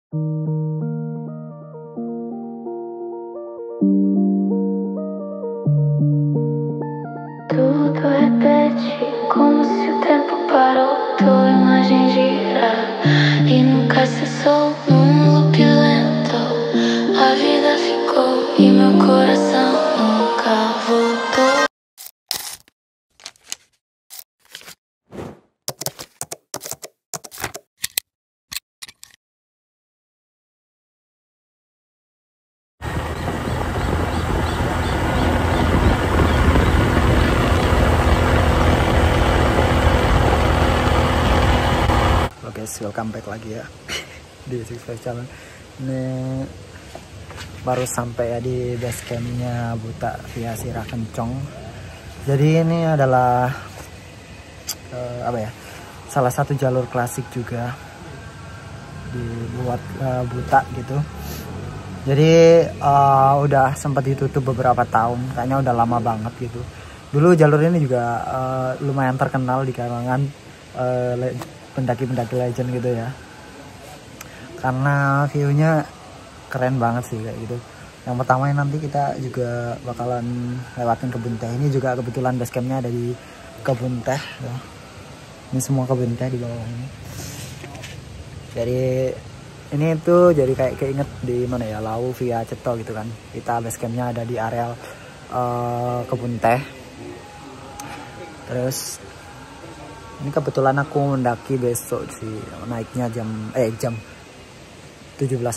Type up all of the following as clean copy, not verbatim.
Tudo repete como se o tempo parou, tua imagem gira e nunca cessou num loop lento. A vida ficou e meu coração nunca voltou. Guys, welcome back lagi ya di Six Flags Challenge. Ini baru sampai ya di base campnya Buta via Sirah Kencong. Jadi ini adalah salah satu jalur klasik juga dibuat Buta gitu. Jadi udah sempat ditutup beberapa tahun, kayaknya udah lama banget gitu. Dulu jalur ini juga lumayan terkenal di kalangan pendaki-pendaki legend gitu ya, karena viewnya keren banget sih kayak gitu. Yang pertama nanti kita juga bakalan lewatin kebun teh. Ini juga kebetulan base campnya ada di kebun teh ya. Ini semua kebun teh di bawah ini. Jadi ini tuh jadi kayak keinget di mana ya, Lau via Ceto gitu kan. Kita base campnya ada di areal kebun teh. Terus ini kebetulan aku mendaki besok sih, naiknya jam 17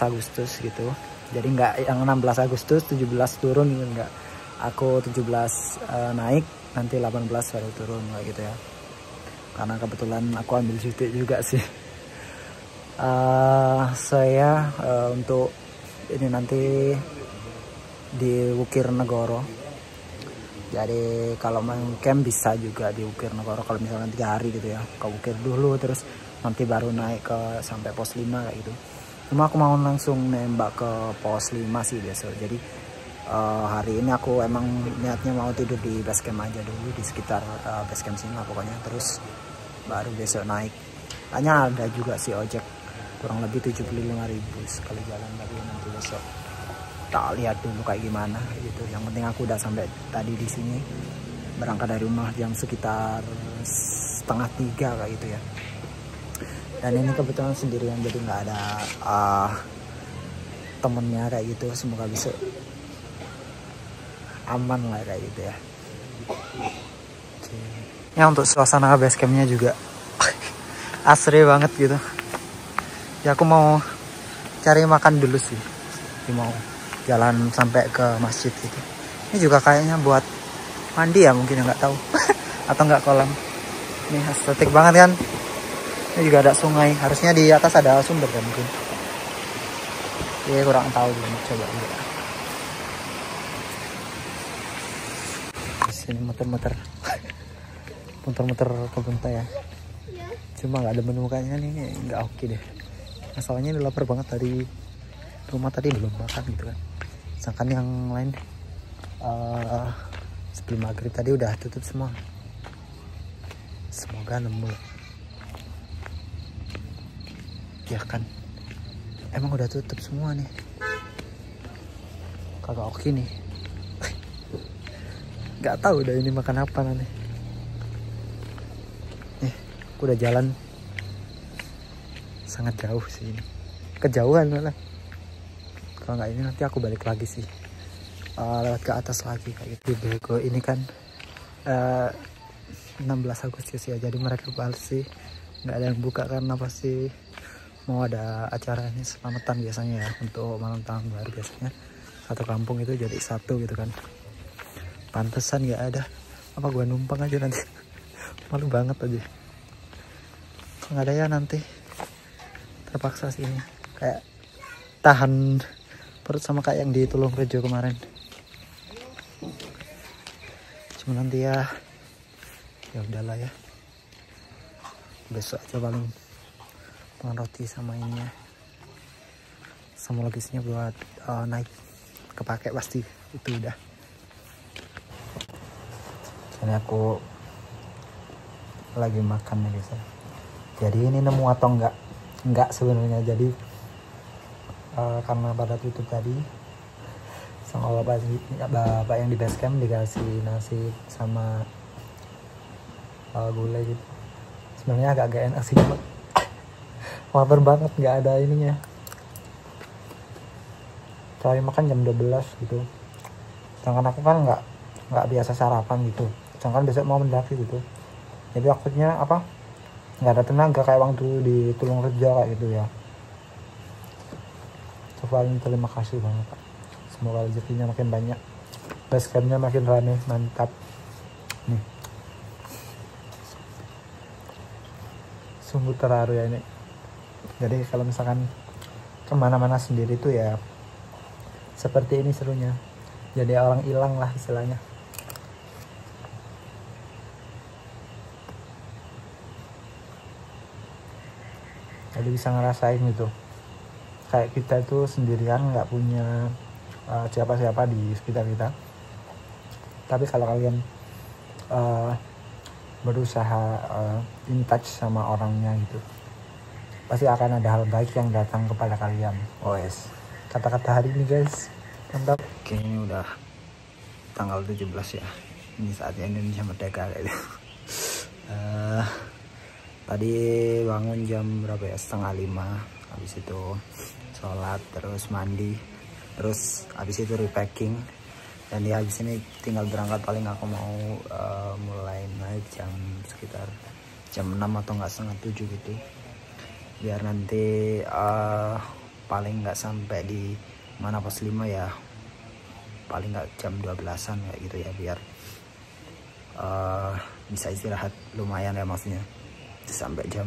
Agustus gitu. Jadi nggak yang 16 Agustus 17 turun gitu, nggak. Aku 17 naik, nanti 18 baru turun kayak gitu ya. Karena kebetulan aku ambil cuti juga sih. Saya untuk ini nanti di Wukir Negoro. Jadi kalau main camp bisa juga di Wukir Negoro kalau misalnya 3 hari gitu ya, ke Wukir dulu terus nanti baru naik ke sampai pos 5 kayak gitu. Cuma aku mau langsung nembak ke pos 5 sih besok. Jadi hari ini aku emang niatnya mau tidur di base camp aja dulu, di sekitar base camp sini lah pokoknya, terus baru besok naik. Hanya ada juga sih ojek kurang lebih 75.000 sekali jalan, tapi nanti besok tak lihat dulu kayak gimana gitu. Yang penting aku udah sampai tadi di sini, berangkat dari rumah jam sekitar 2:30 kayak gitu ya. Dan ini kebetulan sendirian, jadi nggak ada temennya kayak gitu. Semoga bisa aman lah kayak gitu ya. Ya untuk suasana base campnya juga asri banget gitu. Ya aku mau cari makan dulu sih, mau jalan sampai ke masjid gitu. Ini juga kayaknya buat mandi ya mungkin, nggak tahu atau nggak kolam. Ini estetik banget kan. Ini juga ada sungai, harusnya di atas ada sumber kan mungkin. Ini kurang tahu dulu, coba lihat. Sini muter-muter muter-muter kebun teh ya. Cuma nggak ada menemukannya nih, nggak oke deh. Masalahnya ini lapar banget, dari rumah tadi belum makan gitu kan. Sedangkan yang lain sebelum maghrib tadi udah tutup semua. Semoga nemu ya kan. Emang udah tutup semua nih, kagak oke nih. Nggak tahu udah ini makan apa nanti. Aku udah jalan sangat jauh sih ini, kejauhan malah. Kalau nggak ini nanti aku balik lagi sih, lewat ke atas lagi kayak gitu. Bego ini kan 16 Agustus ya, jadi mereka pasti nggak ada yang buka karena pasti mau ada acara ini selamatan biasanya ya, untuk malam tahun baru biasanya satu kampung itu jadi satu gitu kan. Pantesan nggak ada. Apa gua numpang aja nanti? Malu banget aja. Kalau nggak ada ya nanti terpaksa sih ini, kayak tahan perut sama kayak yang di Tulung Rejo kemarin. Cuma nanti ya udahlah ya, besok aja paling makan roti sama ininya, sama logisnya buat naik kepake pasti itu udah. Ini aku lagi makan nih guys. Jadi ini nemu atau enggak sebenarnya. Jadi karena pada tutup tadi sama bapak yang di base camp dikasih nasi sama gulai gitu. Sebenarnya agak gak enak sih, lapar banget, nggak ada ininya. Terakhir makan jam 12 gitu. Sedangkan aku kan nggak biasa sarapan gitu. Sedangkan besok mau mendaki gitu. Jadi waktunya apa? Nggak ada tenaga kayak waktu di Tulung Rejo kayak gitu ya. Coba terima kasih banget Pak. Semoga rezekinya makin banyak, base campnya makin rame, mantap. Nih, sungguh terharu ya ini. Jadi kalau misalkan kemana-mana sendiri tuh ya seperti ini serunya. Jadi orang hilang lah istilahnya. Jadi bisa ngerasain gitu. Kayak kita tuh sendirian, nggak punya siapa-siapa di sekitar kita. Tapi kalau kalian berusaha in touch sama orangnya gitu, pasti akan ada hal baik yang datang kepada kalian. Yes. Kata-kata hari ini guys, mantap. Oke, ini udah tanggal 17 ya. Ini saatnya Indonesia merdeka kayak gitu. Tadi bangun jam berapa ya, 4:30. Habis itu sholat, terus mandi, terus habis itu repacking. Dan di habis ini tinggal berangkat. Paling aku mau mulai naik jam sekitar jam 6 atau nggak setengah 7 gitu, biar nanti paling nggak sampai di mana pos 5 ya, paling nggak jam 12-an kayak gitu ya, biar bisa istirahat lumayan ya, maksudnya sampai jam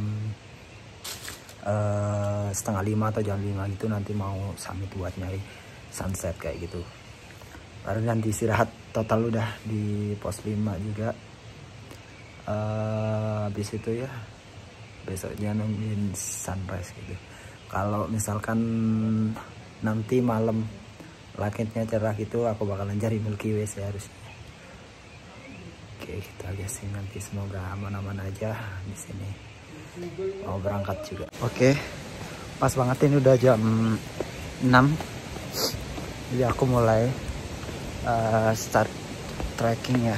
setengah 5 atau jam 5 gitu. Nanti mau summit buat nyari sunset kayak gitu. Baru nanti istirahat total udah di pos 5 juga. Habis itu ya besoknya nungguin sunrise gitu. Kalau misalkan nanti malam langitnya cerah gitu, aku bakalan cari Milky Way sih harusnya. Oke, kita lihat sih nanti, semoga aman-aman aja di sini. Mau berangkat juga. Oke, pas banget ini udah jam 6. Jadi aku mulai start trekking ya.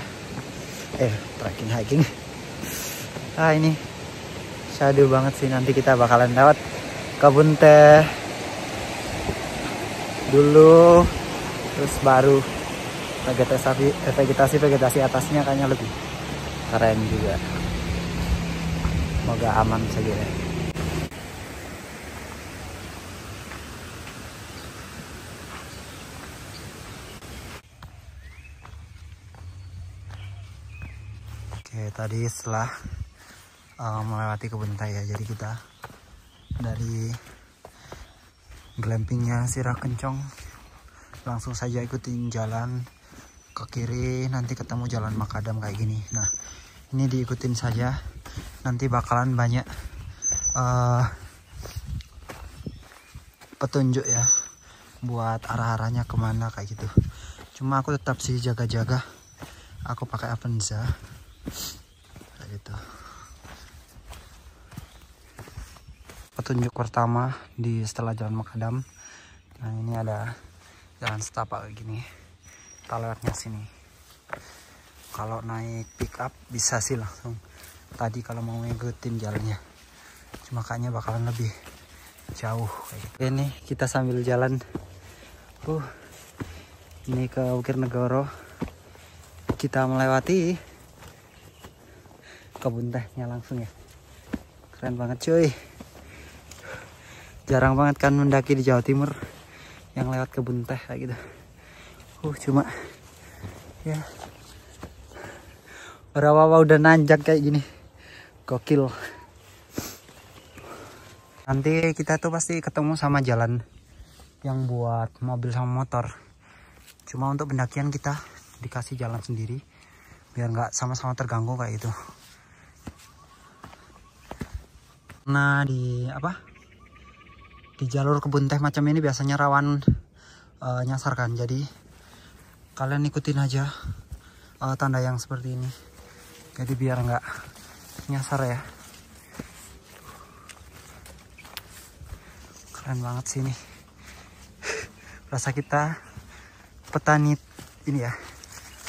Trekking hiking. Ini syadu banget sih. Nanti kita bakalan lewat kebun teh dulu, terus baru vegetasi atasnya kayaknya lebih keren juga. Semoga aman saja ya. Oke, tadi setelah melewati kebun teh ya, jadi kita dari glampingnya Sirah Kencong langsung saja ikutin jalan ke kiri, nanti ketemu jalan Makadam kayak gini. Nah, ini diikutin saja, nanti bakalan banyak petunjuk ya buat arah-arahnya kemana kayak gitu. Cuma aku tetap sih jaga-jaga, aku pakai Avanza kayak gitu. Petunjuk pertama di setelah jalan Makadam. Nah, ini ada jalan setapak kayak gini, kita lewatnya sini. Kalau naik pick up bisa sih langsung tadi kalau mau ngikutin jalannya, cuma kayaknya bakalan lebih jauh kayak gitu. Ini kita sambil jalan ini ke Bukit Negoro, kita melewati kebun tehnya langsung ya. Keren banget cuy, jarang banget kan mendaki di Jawa Timur yang lewat kebun teh kayak gitu. Cuma ya berapa udah nanjak kayak gini, gokil. Nanti kita tuh pasti ketemu sama jalan yang buat mobil sama motor. Cuma untuk pendakian kita dikasih jalan sendiri biar nggak sama-sama terganggu kayak gitu. Nah, di jalur kebun teh macam ini biasanya rawan nyasar kan, jadi kalian ikutin aja tanda yang seperti ini, jadi biar nggak nyasar ya. Keren banget sih ini rasa kita petani ini ya,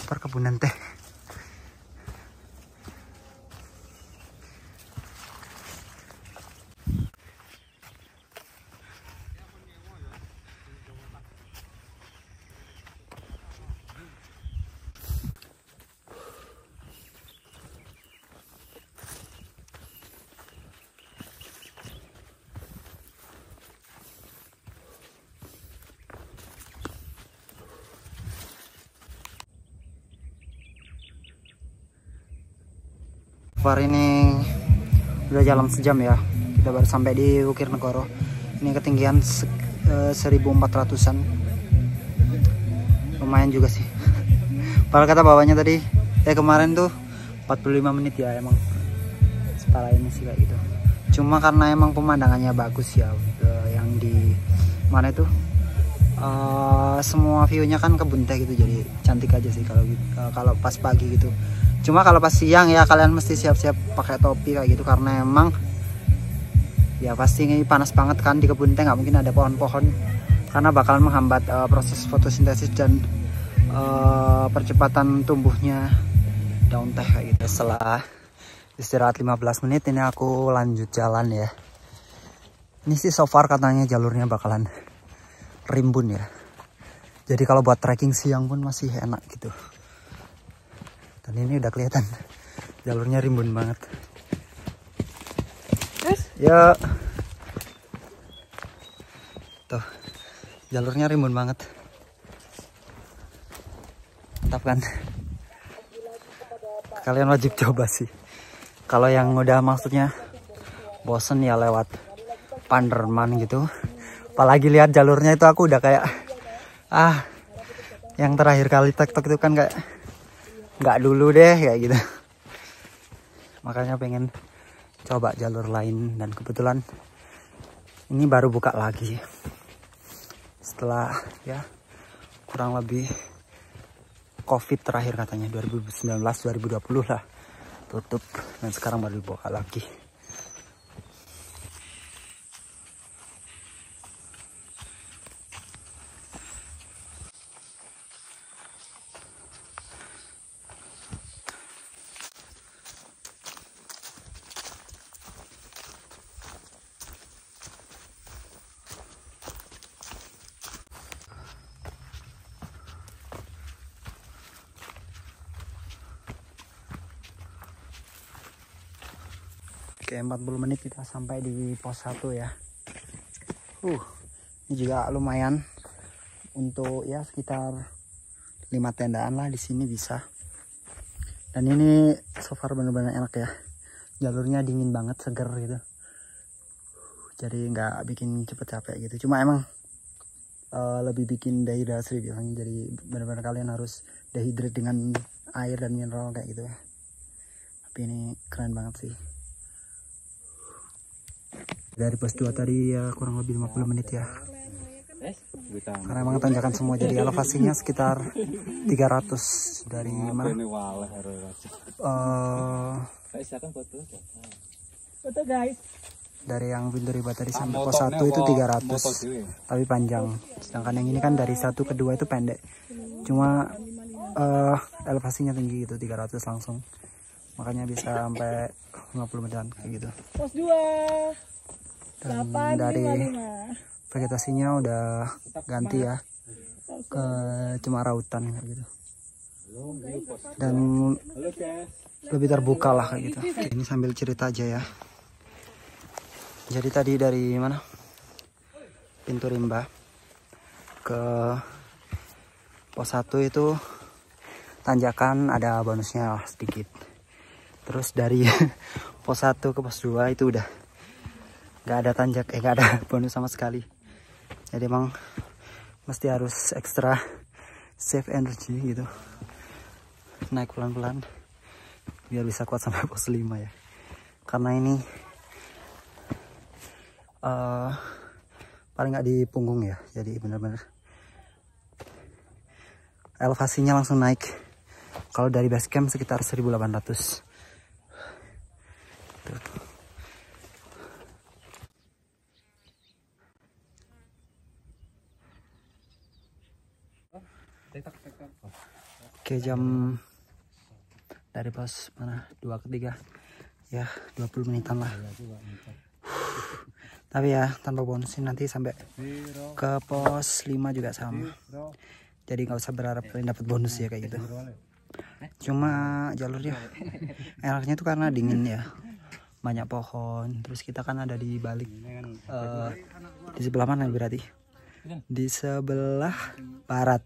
perkebunan teh. Hari ini udah jalan sejam ya, kita baru sampai di Wukir Negoro. Ini ketinggian 1400-an, lumayan juga sih. Padahal kata bawahnya tadi kemarin tuh 45 menit ya, emang separah ini sih kayak gitu. Cuma karena emang pemandangannya bagus ya, yang di mana itu semua view-nya kan kebun teh gitu, jadi cantik aja sih kalau pas pagi gitu. Cuma kalau pas siang ya kalian mesti siap-siap pakai topi kayak gitu, karena emang ya pasti panas banget kan di kebun teh, nggak mungkin ada pohon-pohon karena bakalan menghambat proses fotosintesis dan percepatan tumbuhnya daun teh kayak gitu. Setelah istirahat 15 menit ini aku lanjut jalan ya. Ini sih so far katanya jalurnya bakalan rimbun ya. Jadi kalau buat trekking siang pun masih enak gitu. Dan ini udah kelihatan jalurnya rimbun banget. Ya, tuh jalurnya rimbun banget. Mantap kan? Kalian wajib coba sih. Kalau yang udah maksudnya bosen ya lewat Panderman gitu. Apalagi lihat jalurnya itu aku udah kayak yang terakhir kali TikTok itu kan kayak nggak dulu deh kayak gitu. Makanya pengen coba jalur lain, dan kebetulan ini baru buka lagi setelah ya kurang lebih COVID terakhir katanya 2019-2020 lah tutup, dan sekarang baru dibuka lagi. Oke, 40 menit kita sampai di pos 1 ya. Ini juga lumayan untuk ya sekitar 5 tendaan lah di sini bisa. Dan ini so far bener-bener enak ya. Jalurnya dingin banget, seger gitu. Jadi nggak bikin cepet capek gitu. Cuma emang lebih bikin dehidrasi biasanya. Jadi bener-bener kalian harus dehydrate dengan air dan mineral kayak gitu ya. Tapi ini keren banget sih. Dari pos 2 tadi ya kurang lebih 50 menit ya. Karena emang tanjakan semua, jadi elevasinya sekitar 300 dari mana? Foto guys. Dari yang Winduriba tadi sampai pos 1 itu 300, tapi panjang. Sedangkan yang ini kan dari 1 ke 2 itu pendek. Cuma elevasinya tinggi gitu, 300 langsung. Makanya bisa sampai 50 menitan kayak gitu. Pos 2. Dan dari vegetasinya udah ganti ya ke cemara hutan kayak gitu. Dan lebih terbuka lah kayak gitu. Ini sambil cerita aja ya. Jadi tadi dari mana? Pintu Rimba ke pos 1 itu tanjakan ada bonusnya sedikit. Terus dari pos 1 ke pos 2 itu udah nggak ada tanjak, nggak ada bonus sama sekali. Jadi emang mesti harus ekstra save energy gitu, naik pelan-pelan biar bisa kuat sampai pos 5 ya. Karena ini paling nggak di punggung ya, jadi bener-bener elevasinya langsung naik. Kalau dari base camp sekitar 1800. Tuh. Oke, jam dari pos mana 2 ke 3 ya, 20 menitan lah. Tapi ya tanpa bonus nanti sampai ke pos 5 juga sama. Jadi nggak usah berharap kalian dapat bonus ya kayak gitu. Cuma jalurnya enaknya tuh karena dingin ya, banyak pohon. Terus kita kan ada di balik di sebelah mana berarti? Di sebelah barat.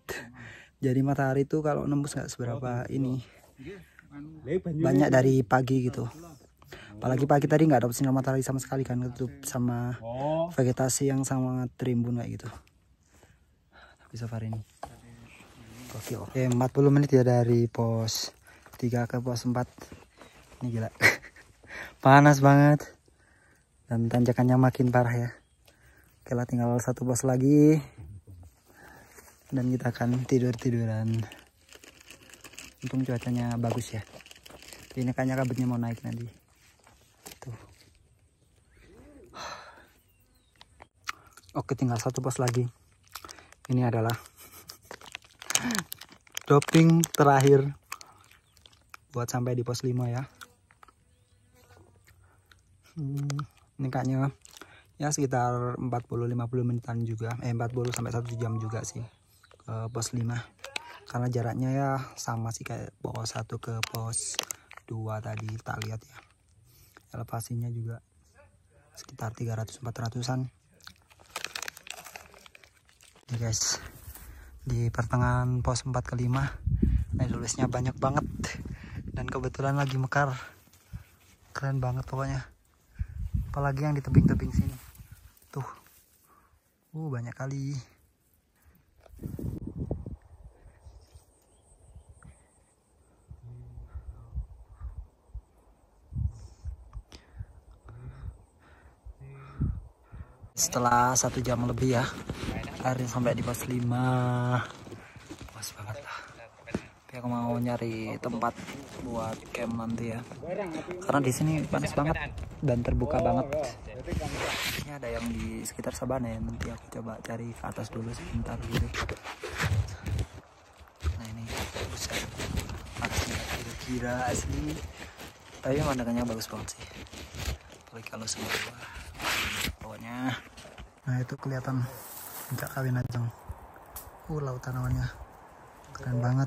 Jadi matahari tuh kalau nembus nggak seberapa ini, banyak dari pagi gitu. Apalagi pagi tadi nggak ada sinar matahari sama sekali kan, ketutup sama vegetasi yang sangat rimbun kayak gitu. Tapi safari ini gokil. Oke, 40 menit ya dari pos 3 ke pos 4. Ini gila. Panas banget dan tanjakannya makin parah ya. Oke lah, tinggal 1 pos lagi dan kita akan tiduran. Untung cuacanya bagus ya. Ini kayaknya kabutnya mau naik nanti. Tuh. Oke, tinggal 1 pos lagi. Ini adalah doping terakhir buat sampai di pos 5 ya. Ini kayaknya ya sekitar 40-50 menitan juga, 40 sampai 1 jam juga sih ke pos 5. Karena jaraknya ya sama sih kayak pos 1 ke pos 2 tadi tak lihat ya. Elevasinya juga sekitar 300-400an. Nih guys, di pertengahan pos 4 ke 5 tulisnya banyak banget dan kebetulan lagi mekar. Keren banget pokoknya. Apalagi yang di tebing-tebing sini. Tuh. Banyak kali. Setelah 1 jam lebih ya, akhirnya sampai di pos 5. Puas banget lah. Tapi aku mau nyari tempat buat camp nanti ya, karena di sini panas banget dan terbuka banget. Ini ada yang di sekitar Sabana ya, nanti aku coba cari ke atas dulu sebentar gitu. Nah ini buset, panasnya kira-kira asli, tapi pemandangannya bagus banget sih, apalagi kalau semua pokoknya. Nah itu kelihatan puncak Kawinajeng. Laut tanamannya keren banget.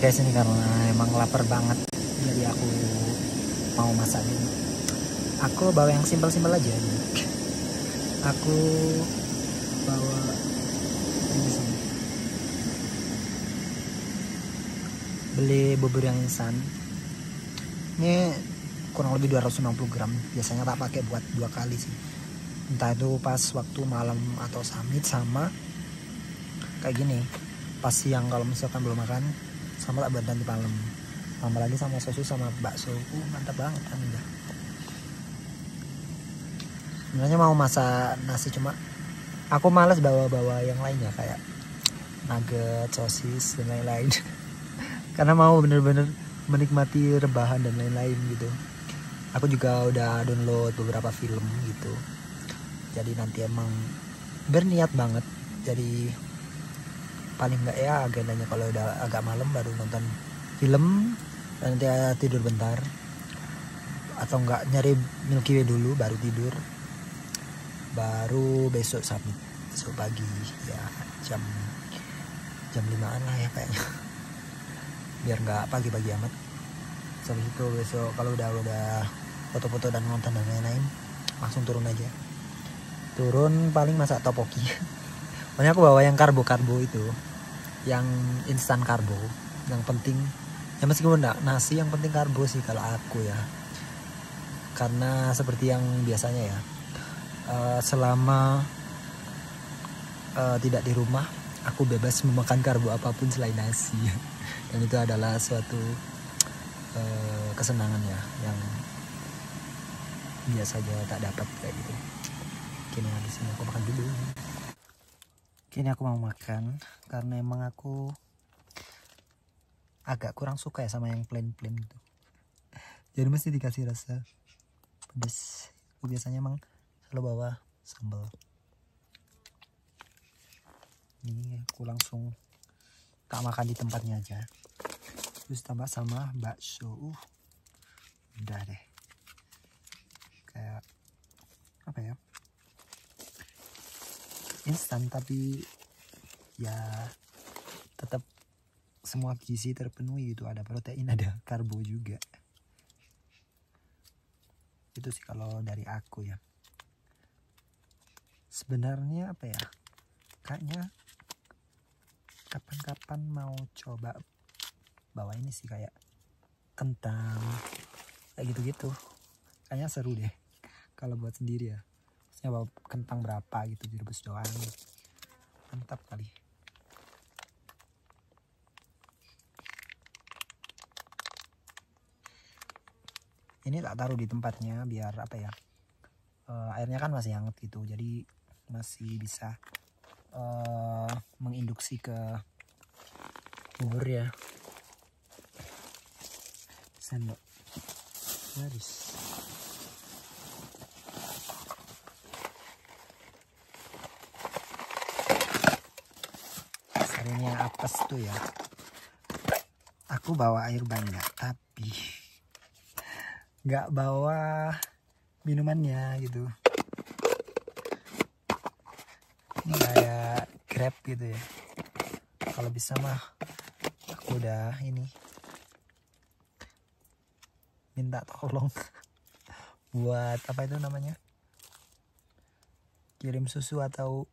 Guys, ini karena emang lapar banget, jadi aku mau masak dulu. Aku bawa yang simpel-simpel aja. Aku bawa ini sih, beli bubur yang instan. Ini kurang lebih 250 gram. Biasanya tak pakai buat 2 kali sih. Entah itu pas waktu malam atau summit, sama kayak gini pas siang kalau misalkan belum makan, sama tak buat nanti malam. Tambah lagi sama sosis sama bakso. Mantap banget kan udah. Sebenarnya mau masak nasi, cuma aku males bawa-bawa yang lainnya kayak nugget, sosis dan lain-lain. Karena mau bener-bener menikmati rebahan dan lain-lain gitu. Aku juga udah download beberapa film gitu. Jadi nanti emang berniat banget. Jadi paling enggak ya agendanya kalau udah agak malam baru nonton film, dan nanti tidur bentar, atau enggak nyari Milky Way dulu baru tidur, baru besok summit, besok pagi ya jam 5-an lah ya kayaknya, biar nggak pagi-pagi amat. Habis itu besok kalau udah foto-foto dan nonton dan lain-lain, langsung turun aja. Turun paling masak topoki. Pokoknya aku bawa yang karbo itu, yang instan karbo. Yang penting ya meskipun enggak nasi, yang penting karbo sih kalau aku ya. Karena seperti yang biasanya ya, selama tidak di rumah, aku bebas memakan karbo apapun selain nasi. Dan itu adalah suatu kesenangan ya, yang biasanya tak dapat kayak gitu. Kini habis ini aku makan dulu. Kini aku mau makan karena emang aku agak kurang suka ya sama yang plain gitu. Jadi mesti dikasih rasa pedas. Aku biasanya emang selalu bawa sambal. Ini aku langsung tak makan di tempatnya aja. Terus tambah sama bakso. Udah deh. Kayak apa ya? Instan tapi ya tetap semua gizi terpenuhi gitu. Ada protein, ada karbo juga. Itu sih kalau dari aku ya. Sebenarnya apa ya? Kayaknya kapan-kapan mau coba bawa ini sih, kayak kentang kayak gitu-gitu. Kayaknya seru deh kalau buat sendiri ya. Maksudnya bawa kentang berapa gitu direbus doang. Mantap kali. Ini tak taruh di tempatnya biar apa ya, airnya kan masih hangat gitu, jadi masih bisa menginduksi ke bubur ya. Sendok garis. Sarinya apes tuh ya. Aku bawa air banyak tapi nggak bawa minumannya gitu. Ini kayak Grab gitu ya. Kalau bisa mah aku udah ini minta tolong buat apa itu namanya, kirim susu atau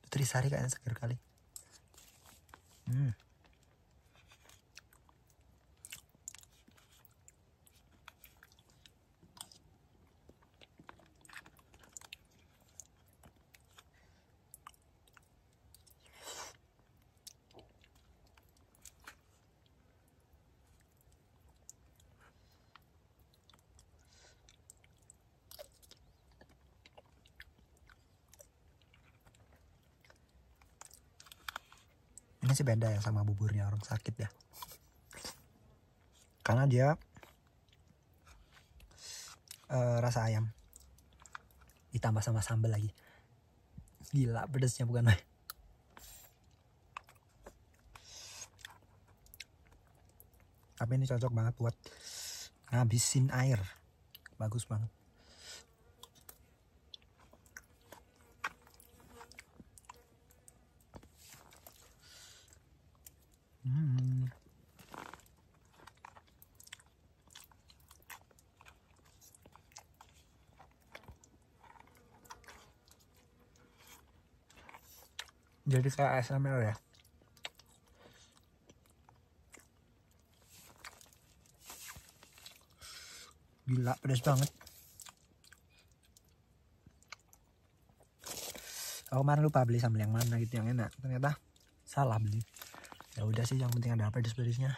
Nutrisari, kayaknya seger kali. Ini sih beda ya sama buburnya orang sakit ya. Karena dia rasa ayam ditambah sama sambal lagi. Gila pedasnya bukan main. Tapi ini cocok banget buat ngabisin air. Bagus banget. Jadi kayak ASMR ya. Gila pedas banget. Aku kemarin lupa beli sambal yang mana gitu yang enak. Ternyata salah beli. Ya udah sih, yang penting ada pedas-pedasnya.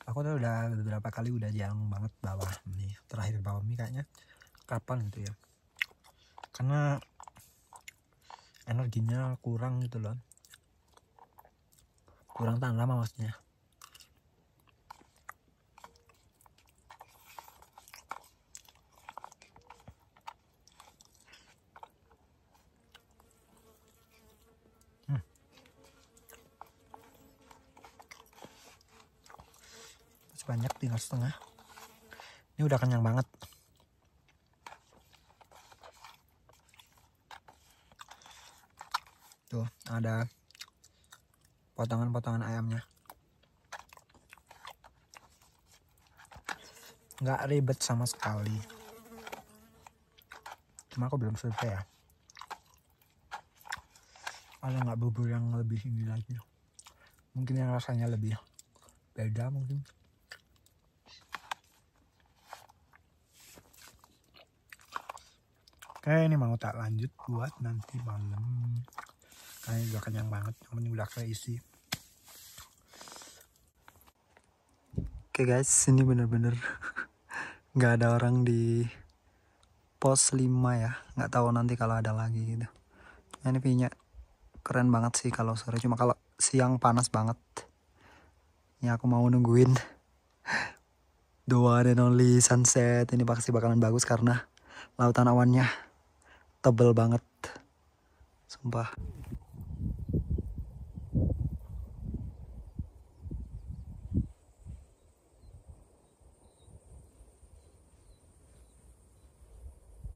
Aku tuh udah beberapa kali udah jarang banget bawa mie. Terakhir bawa mie kayaknya kapan gitu ya. Karena energinya kurang gitu loh. Kurang tahan lama maksudnya. Banyak, tinggal setengah. Ini udah kenyang banget. Tuh ada potongan-potongan ayamnya. Nggak ribet sama sekali. Cuma aku belum selesai ya. Ada nggak bubur yang lebih ini lagi? Mungkin yang rasanya lebih beda mungkin. Oke, ini mau tak lanjut buat nanti malam. Kayaknya juga kenyang banget, yang udah keisi. Oke guys, ini bener-bener nggak ada orang di pos 5 ya. Nggak tahu nanti kalau ada lagi gitu. Ini view-nya keren banget sih kalau sore. Cuma kalau siang panas banget. Ya aku mau nungguin the one and only sunset. Ini pasti bakalan bagus karena lautan awannya tebel banget. Sumpah.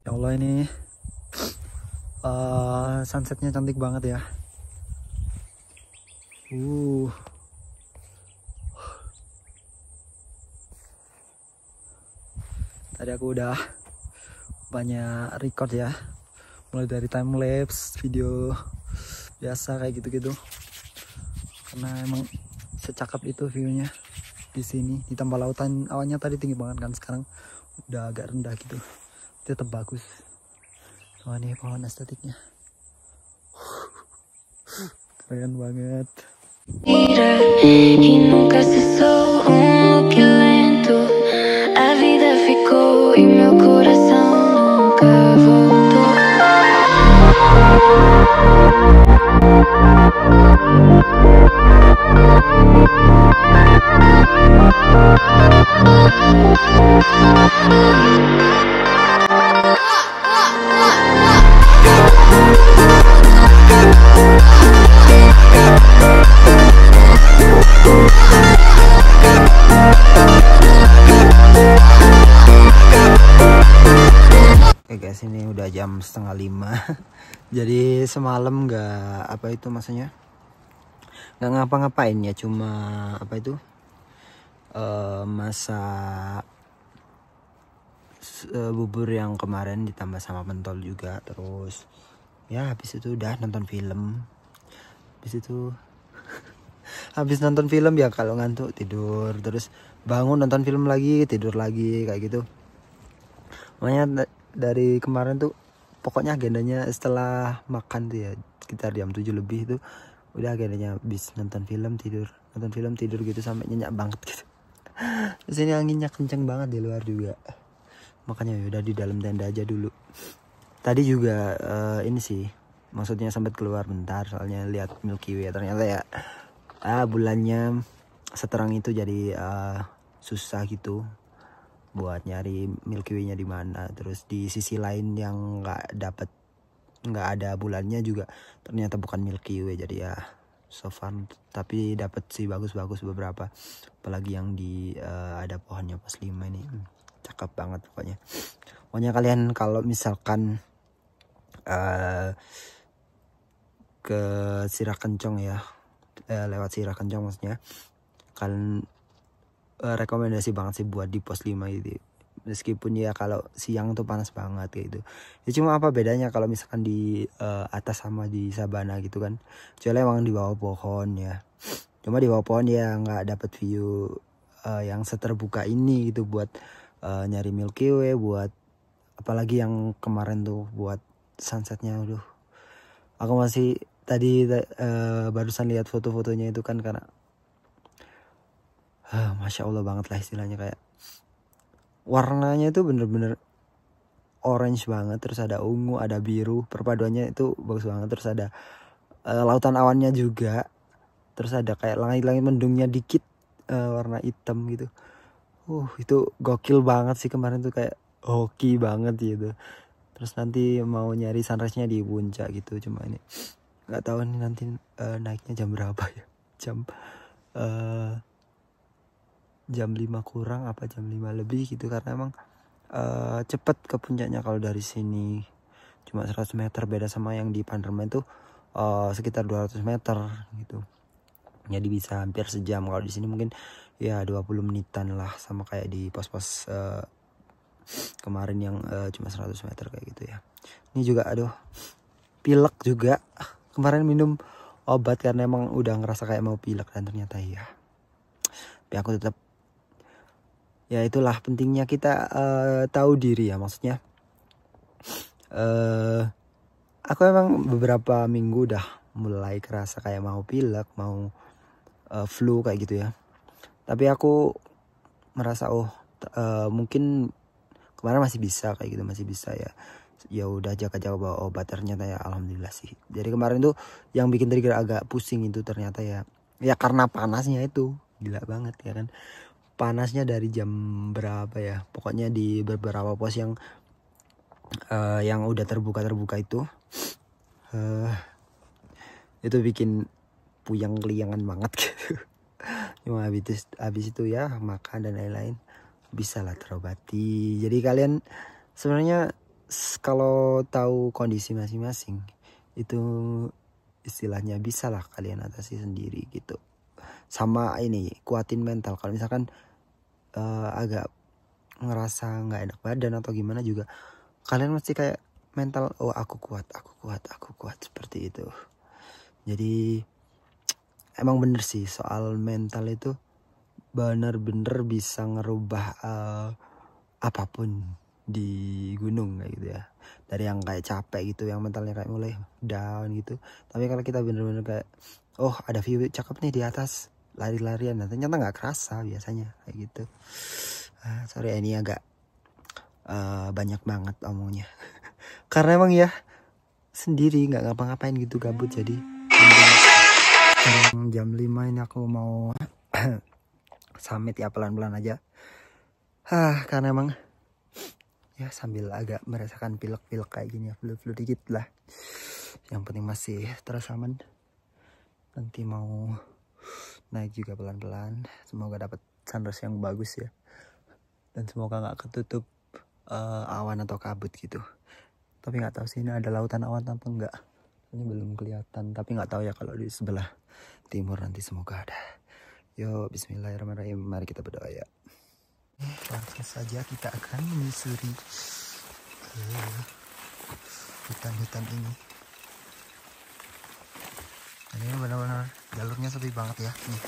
Ya Allah, ini sunsetnya cantik banget ya. Tadi aku udah banyak record ya, mulai dari time lapse, video biasa kayak gitu-gitu. Karena emang secakap itu viewnya di sini. Ditambah lautan awannya tadi tinggi banget kan, sekarang udah agak rendah gitu. Tetap bagus. Wah, nih pohon estetiknya keren banget. Mira, y nunca cesó un look lento. A vida ficou y meu coração nunca voltou. Oke guys, ini udah jam 4:30. Jadi semalam nggak apa itu maksudnya nggak ngapa-ngapain ya, cuma apa itu masak bubur yang kemarin ditambah sama pentol juga. Terus ya habis itu udah nonton film. Habis itu habis nonton film ya kalau ngantuk tidur, terus bangun nonton film lagi, tidur lagi kayak gitu. Makanya dari kemarin tuh pokoknya agendanya setelah makan tuh ya sekitar jam 7 lebih itu udah agendanya habis nonton film tidur gitu sampai nyenyak banget gitu. Terus ini anginnya kenceng banget di luar juga, makanya udah di dalam tenda aja dulu. Tadi juga ini sih maksudnya sempat keluar bentar soalnya lihat Milky Way, ternyata ya bulannya seterang itu, jadi susah gitu buat nyari Milky Way-nya di mana. Terus di sisi lain yang nggak ada bulannya juga ternyata bukan Milky Way, jadi ya so far tapi dapat sih bagus-bagus beberapa, apalagi yang di ada pohonnya pas 5 ini cakep banget pokoknya kalian kalau misalkan ke Sirah Kencong ya, lewat Sirah Kencong maksudnya, kalian rekomendasi banget sih buat di pos 5 itu. Meskipun ya kalau siang tuh panas banget kayak gitu. Ya cuma apa bedanya kalau misalkan di atas sama di sabana gitu kan. Kecuali emang di bawah pohon ya. Cuma di bawah pohon ya nggak dapet view yang seterbuka ini gitu buat nyari Milky Way, buat apalagi yang kemarin tuh buat sunsetnya. Aduh, aku masih tadi barusan lihat foto-fotonya itu kan, karena Masya Allah banget lah istilahnya, kayak warnanya itu bener-bener orange banget, terus ada ungu, ada biru, perpaduannya itu bagus banget. Terus ada lautan awannya juga, terus ada kayak langit-langit mendungnya dikit warna hitam gitu. Itu gokil banget sih kemarin tuh, kayak hoki banget gitu. Terus nanti mau nyari sunrise-nya di puncak gitu, cuma ini nggak tahu nih nanti naiknya jam berapa ya, jam 5 kurang apa jam 5 lebih gitu, karena emang cepet ke puncaknya kalau dari sini. Cuma 100 meter, beda sama yang di Panderma itu sekitar 200 meter gitu. Jadi bisa hampir sejam. Kalau di sini mungkin ya 20 menitan lah, sama kayak di pos-pos kemarin yang cuma 100 meter kayak gitu ya. Ini juga aduh pilek juga. Kemarin minum obat karena emang udah ngerasa kayak mau pilek, dan ternyata ya. Tapi aku tetap, ya itulah pentingnya kita tahu diri ya, maksudnya. Aku emang beberapa minggu udah mulai kerasa kayak mau pilek, mau flu kayak gitu ya. Tapi aku merasa mungkin kemarin masih bisa kayak gitu, masih bisa ya. Ya udah jaga-jaga bawa obat, ternyata ya alhamdulillah sih. Jadi kemarin tuh yang bikin trigger agak pusing itu ternyata ya karena panasnya itu gila banget ya kan. Panasnya dari jam berapa ya, pokoknya di beberapa pos yang udah terbuka itu itu bikin puyeng keliangan banget gitu. Cuma habis itu ya makan dan lain-lain bisa lah terobati. Jadi kalian sebenarnya kalau tahu kondisi masing-masing itu istilahnya bisa lah kalian atasi sendiri gitu. Sama ini kuatin mental. Kalau misalkan agak ngerasa nggak enak badan atau gimana juga, kalian mesti kayak mental, aku kuat seperti itu. Jadi emang bener sih soal mental itu bener-bener bisa ngerubah apapun di gunung kayak gitu ya. Dari yang kayak capek gitu, yang mentalnya kayak mulai down gitu. Tapi kalau kita bener-bener kayak ada view cakep nih di atas, lari-larian, nah, ternyata nggak kerasa biasanya kayak gitu. Sorry ini agak banyak banget omongnya. Karena emang ya sendiri nggak ngapa-ngapain gitu, gabut. Jadi sekarang jam 5 ini aku mau summit ya, pelan-pelan aja. Karena emang ya sambil agak merasakan pilek-pilek kayak gini ya, flu-flu dikit lah. Yang penting masih terasa aman. Nanti mau naik juga pelan-pelan. Semoga dapat sunrise yang bagus ya. Dan semoga nggak ketutup awan atau kabut gitu. Tapi nggak tahu sih ini ada lautan awan apa enggak. Ini belum kelihatan. Tapi nggak tahu ya kalau di sebelah timur nanti semoga ada. Yo, bismillahirrahmanirrahim. Mari kita berdoa ya. Langsung saja kita akan menyusuri hutan-hutan ini. Ini benar-benar jalurnya sepi banget ya. Nih.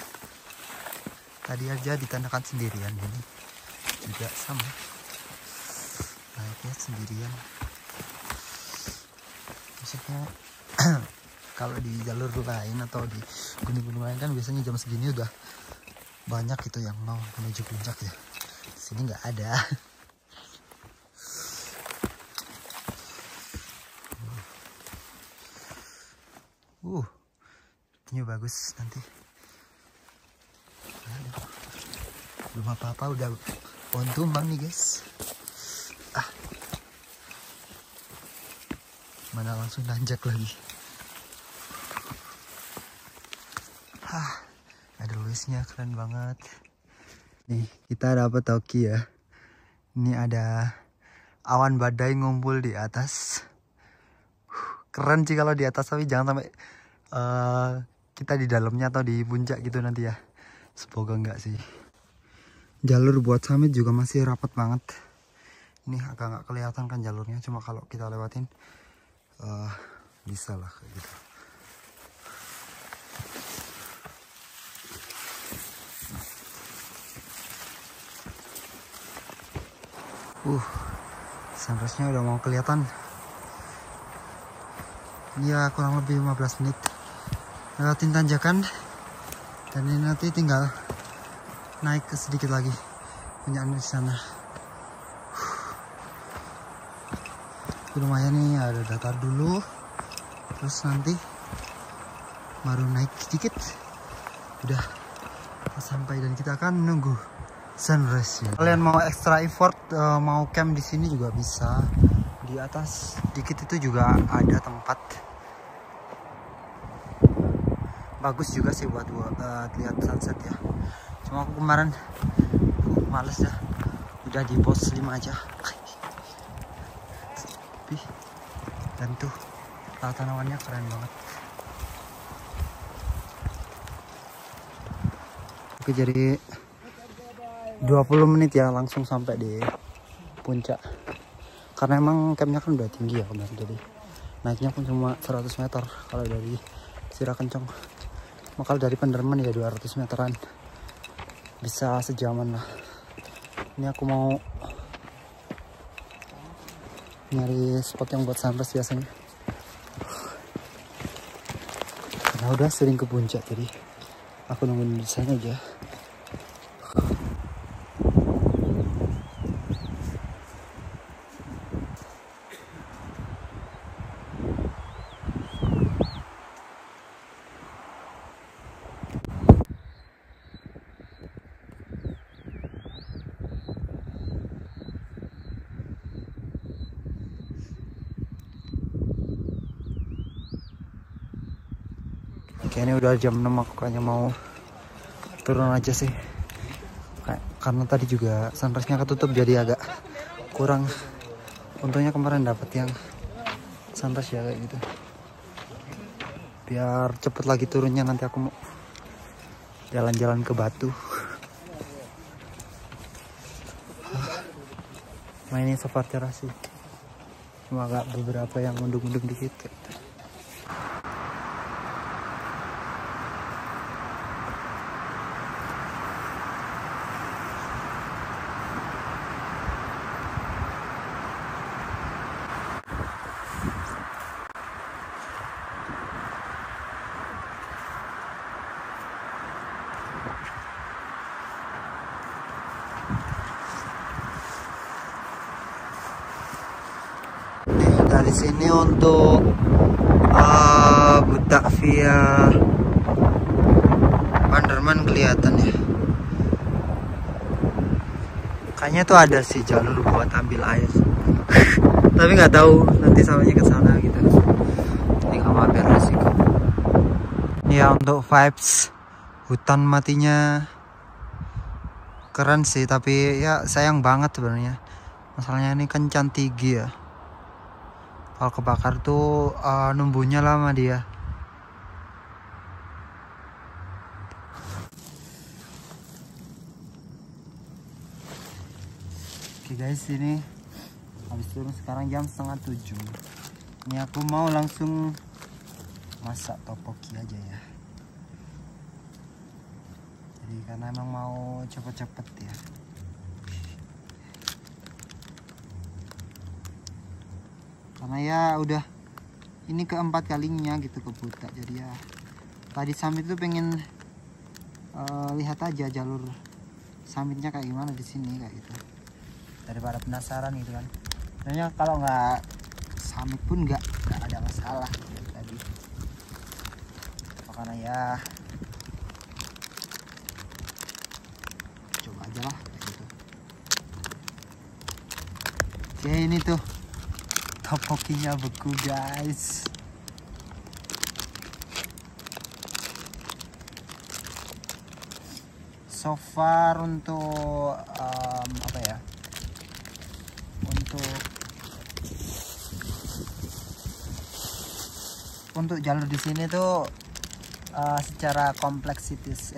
Tadi aja ditandakan sendirian, ini juga sama. Naiknya sendirian. Maksudnya kalau di jalur lain atau di gunung-gunung lain kan biasanya jam segini udah banyak gitu yang mau menuju puncak ya. Sini nggak ada. Ini bagus nanti. Belum apa-apa udah pohon tumbang nih guys. Mana langsung nanjak lagi. Ada luisnya keren banget. Nih kita dapat toki ya. Ini ada awan badai ngumpul di atas. Keren sih kalau di atas, tapi jangan sampai kita di dalamnya atau di puncak gitu nanti ya. Semoga enggak sih. Jalur buat summit juga masih rapat banget. Ini agak nggak kelihatan kan jalurnya, cuma kalau kita lewatin bisa lah kayak gitu. Sunrise-nya udah mau kelihatan. Ya kurang lebih 15 menit lewatin tanjakan, dan ini nanti tinggal naik ke sedikit lagi punyaan di sana. Lumayan nih, ada datar dulu, terus nanti baru naik sedikit, udah sampai, dan kita akan nunggu sunrise ya. Kalian mau extra effort mau camp di sini juga bisa. Di atas dikit itu juga ada tempat bagus juga sih buat lihat sunset ya. Cuma aku kemarin males dah, udah di pos 5 aja. Dan tuh tanamannya keren banget. Oke, jadi 20 menit ya langsung sampai di puncak. Karena emang campnya kan udah tinggi ya kemarin, jadi naiknya pun cuma 100 meter kalau dari Sirakencong. Makal dari Penderman ya 200 meteran, bisa sejaman lah. Ini aku mau nyari spot yang buat sunrise biasanya, karena udah sering ke puncak, jadi aku nungguin di sana aja. Oke, ini udah jam 6, aku kayaknya mau turun aja sih. Karena tadi juga sunrise-nya ketutup, jadi agak kurang. Untungnya kemarin dapat yang sunrise ya kayak gitu. Biar cepet lagi turunnya, nanti aku mau jalan-jalan ke Batu. Mainin safari terasi. Cuma agak beberapa yang mundung-mundung dikit kayak gitu. Dari sini untuk Butak via Penderman kelihatan ya. Kayaknya tuh ada sih jalur buat ambil air. Tapi nggak tahu nanti sampainya ke sana gitu. Ini nggak mampir resiko. Ya untuk vibes hutan matinya keren sih, tapi ya sayang banget sebenarnya. Masalahnya ini kencan tinggi ya. Kalau kebakar tuh numbuhnya lama dia. Oke guys, ini habis turun sekarang jam 6:30. Ini aku mau langsung masak topoki aja ya. Jadi karena emang mau cepet-cepet ya. Karena ya udah ini keempat kalinya gitu ke Butak, jadi ya tadi summit itu pengen lihat aja jalur summitnya kayak gimana di sini kayak gitu, daripada penasaran gitu kan. Sebenarnya kalau nggak summit pun nggak ada masalah gitu tadi. Karena ya coba aja lah kayak gitu. Oke, ini tuh topokinya beku guys. So far untuk apa ya, untuk jalur di sini tuh secara kompleksitas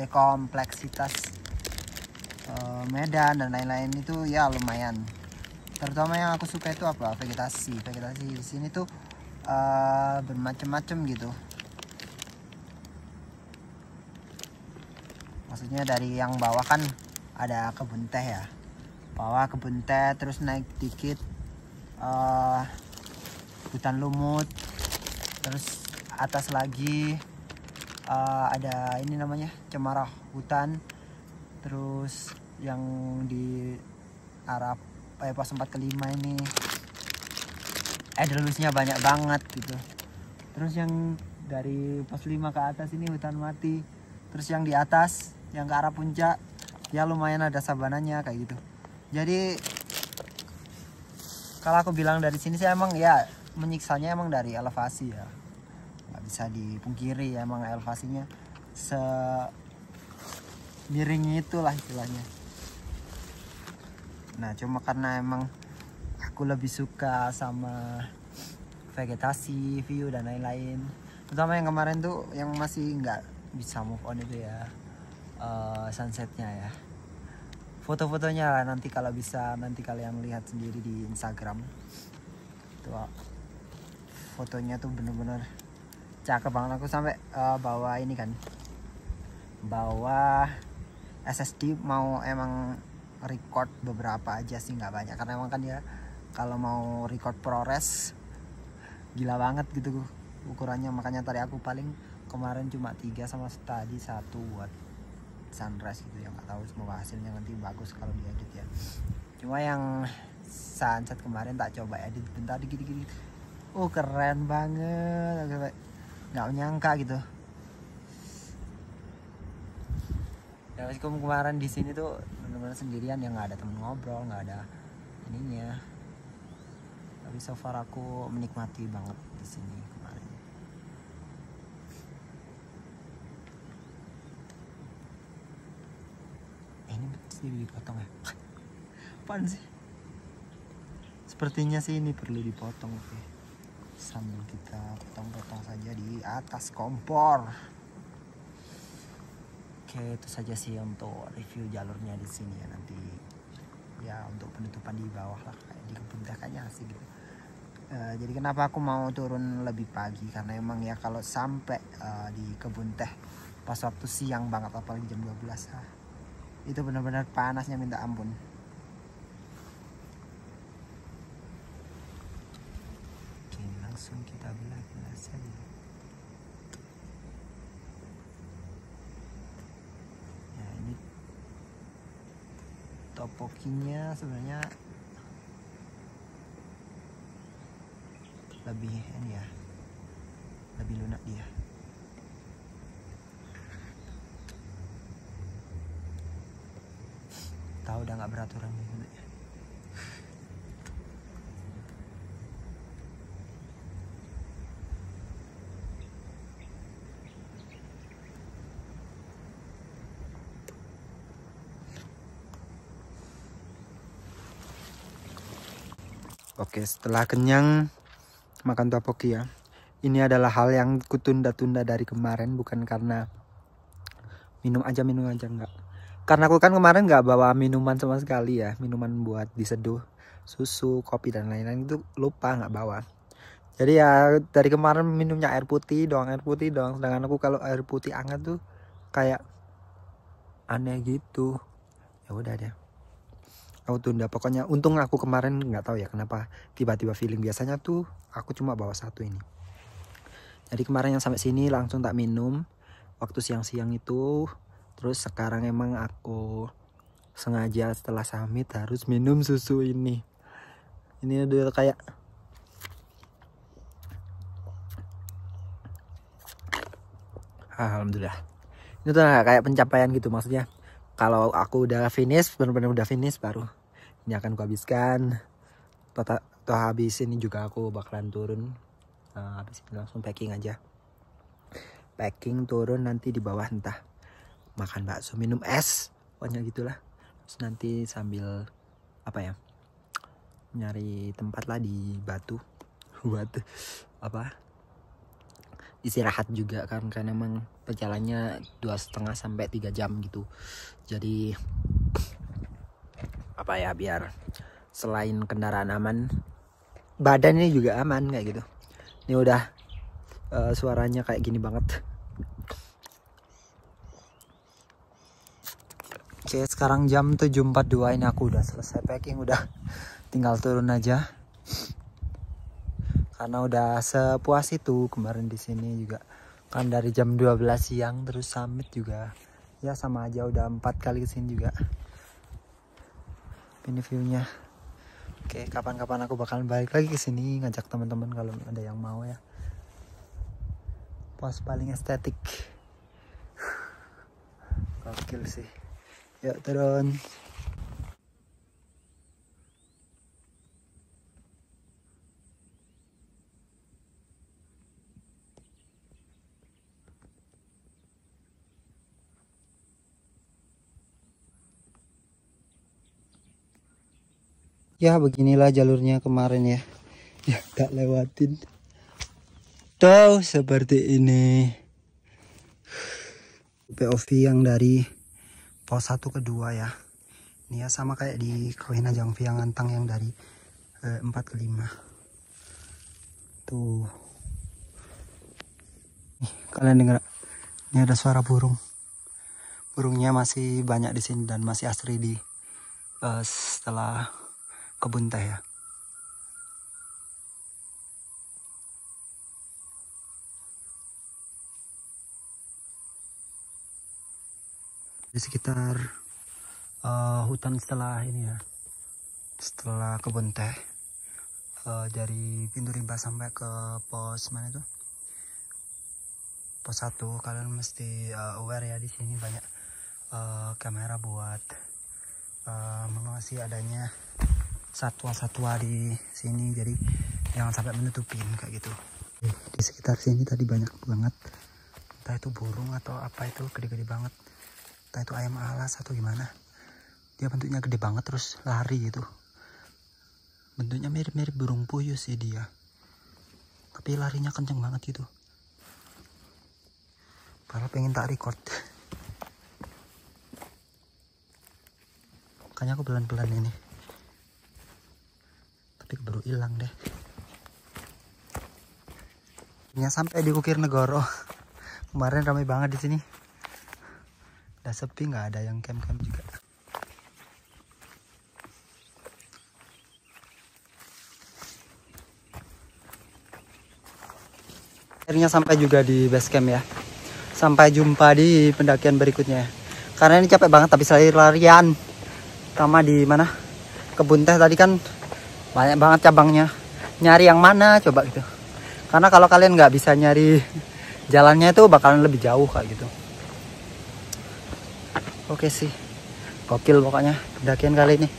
medan dan lain-lain itu ya lumayan. Terutama yang aku suka itu apa, vegetasi di sini tuh bermacam-macam gitu. Maksudnya dari yang bawah kan ada kebun teh ya, bawah kebun teh, terus naik dikit hutan lumut, terus atas lagi ada ini namanya cemara hutan, terus yang di arah pos 4 ke 5 ini edelweissnya banyak banget gitu. Terus yang dari pos 5 ke atas ini hutan mati. Terus yang di atas yang ke arah puncak ya lumayan ada sabananya kayak gitu. Jadi kalau aku bilang dari sini sih emang ya menyiksanya emang dari elevasi ya, nggak bisa dipungkiri ya, emang elevasinya miring itulah istilahnya. Nah cuma karena emang aku lebih suka sama vegetasi, view dan lain-lain. Terutama yang kemarin tuh yang masih nggak bisa move on itu ya, sunsetnya ya. Foto-fotonya lah nanti kalau bisa nanti kalian lihat sendiri di Instagram. Tuh fotonya tuh bener-bener cakep banget. Aku sampai bawa ini kan, bawa SSD mau emang record beberapa aja sih, nggak banyak karena emang kan ya kalau mau record ProRes gila banget gitu ukurannya. Makanya tadi aku paling kemarin cuma 3 sama tadi 1 buat sunrise gitu ya. Nggak tahu semoga hasilnya nanti bagus kalau diedit ya. Cuma yang sunset kemarin tak coba edit bentar dikit-dikit. Oh keren banget, nggak nyangka gitu. Ya meskipun kemarin di sini tuh benar-benar sendirian ya, nggak ada temen ngobrol, nggak ada ininya. Tapi so far aku menikmati banget di sini kemarin. Ini mesti dipotong ya? Apaan sih? Sepertinya sih ini perlu dipotong. Oke. Sambil kita potong-potong saja di atas kompor. Oke, itu saja sih untuk review jalurnya di sini ya. Nanti ya untuk penutupan di bawah lah, kayak di kebun teh kayaknya asik gitu. Jadi kenapa aku mau turun lebih pagi, karena emang ya kalau sampai di kebun teh pas waktu siang banget, apalagi jam 12 itu benar-benar panasnya minta ampun. Oke, langsung kita belah-belah saja. Ya ini topokinya sebenarnya lebih ini ya, lebih lunak dia. Tahu udah nggak beraturan gitu. Oke, setelah kenyang makan topoki ya. Ini adalah hal yang kutunda-tunda dari kemarin, bukan karena minum aja enggak. Karena aku kan kemarin nggak bawa minuman sama sekali ya, minuman buat diseduh, susu, kopi dan lain-lain itu lupa nggak bawa. Jadi ya dari kemarin minumnya air putih doang. Sedangkan aku kalau air putih hangat tuh kayak aneh gitu. Ya udah deh, aku tunda. Pokoknya untung aku kemarin nggak tahu ya kenapa tiba-tiba feeling, biasanya tuh aku cuma bawa 1 ini. Jadi kemarin yang sampai sini langsung tak minum waktu siang-siang itu. Terus sekarang emang aku sengaja setelah summit harus minum susu ini. Ini udah kayak alhamdulillah. Ini tuh kayak pencapaian gitu, maksudnya kalau aku udah finish, benar-benar udah finish, baru ini akan kuhabiskan. Toh habis ini juga aku bakalan turun. Habis ini langsung packing aja. Packing turun nanti di bawah entah makan bakso, minum es, pokoknya gitulah. Terus nanti sambil apa ya, nyari tempat lah di Batu buat apa, istirahat juga kan emang perjalanannya 2,5 sampai 3 jam gitu. Jadi apa ya, biar selain kendaraan aman, badan ini juga aman kayak gitu. Ini udah suaranya kayak gini banget. Oke, sekarang jam 7.42, ini aku udah selesai packing, udah tinggal turun aja. Karena udah sepuas itu kemarin di sini juga. Kan dari jam 12 siang terus summit juga. Ya sama aja, udah 4 kali kesini juga. Ini view-nya. Oke, kapan-kapan aku bakalan balik lagi ke sini, ngajak teman-teman kalau ada yang mau ya. Pos paling estetik. Gokil sih. Yuk turun. Ya beginilah jalurnya kemarin ya. Ya tak lewatin. Tuh seperti ini. POV yang dari pos 1 ke 2 ya. Ini ya sama kayak di Krohina Jangvi yang Antang yang dari 4 ke 5. Tuh. Nih, kalian dengar? Ini ada suara burung. Burungnya masih banyak di sini dan masih asri di setelah kebun teh ya. Di sekitar hutan setelah ini ya, setelah kebun teh, dari pintu rimba sampai ke pos mana itu, pos 1, kalian mesti aware ya, di sini banyak kamera buat mengawasi adanya satwa-satwa di sini, jadi jangan sampai menutupin kayak gitu. Di sekitar sini tadi banyak banget, entah itu burung atau apa, itu gede-gede banget. Entah itu ayam alas atau gimana. Dia bentuknya gede banget terus lari gitu. Bentuknya mirip-mirip burung puyuh sih dia. Tapi larinya kenceng banget gitu. Padahal pengen tak record. Makanya aku pelan-pelan ini. Tapi baru hilang deh. Ini sampai di Wukir Negoro. Kemarin ramai banget di sini. Udah sepi, nggak ada yang camp-camp juga. Akhirnya sampai juga di base camp ya. Sampai jumpa di pendakian berikutnya. Karena ini capek banget habis lari-larian. Pertama di mana? Kebun teh tadi kan banyak banget cabangnya. Nyari yang mana coba gitu. Karena kalau kalian nggak bisa nyari jalannya itu bakalan lebih jauh kayak gitu. Oke sih, gokil pokoknya pendakian kali ini.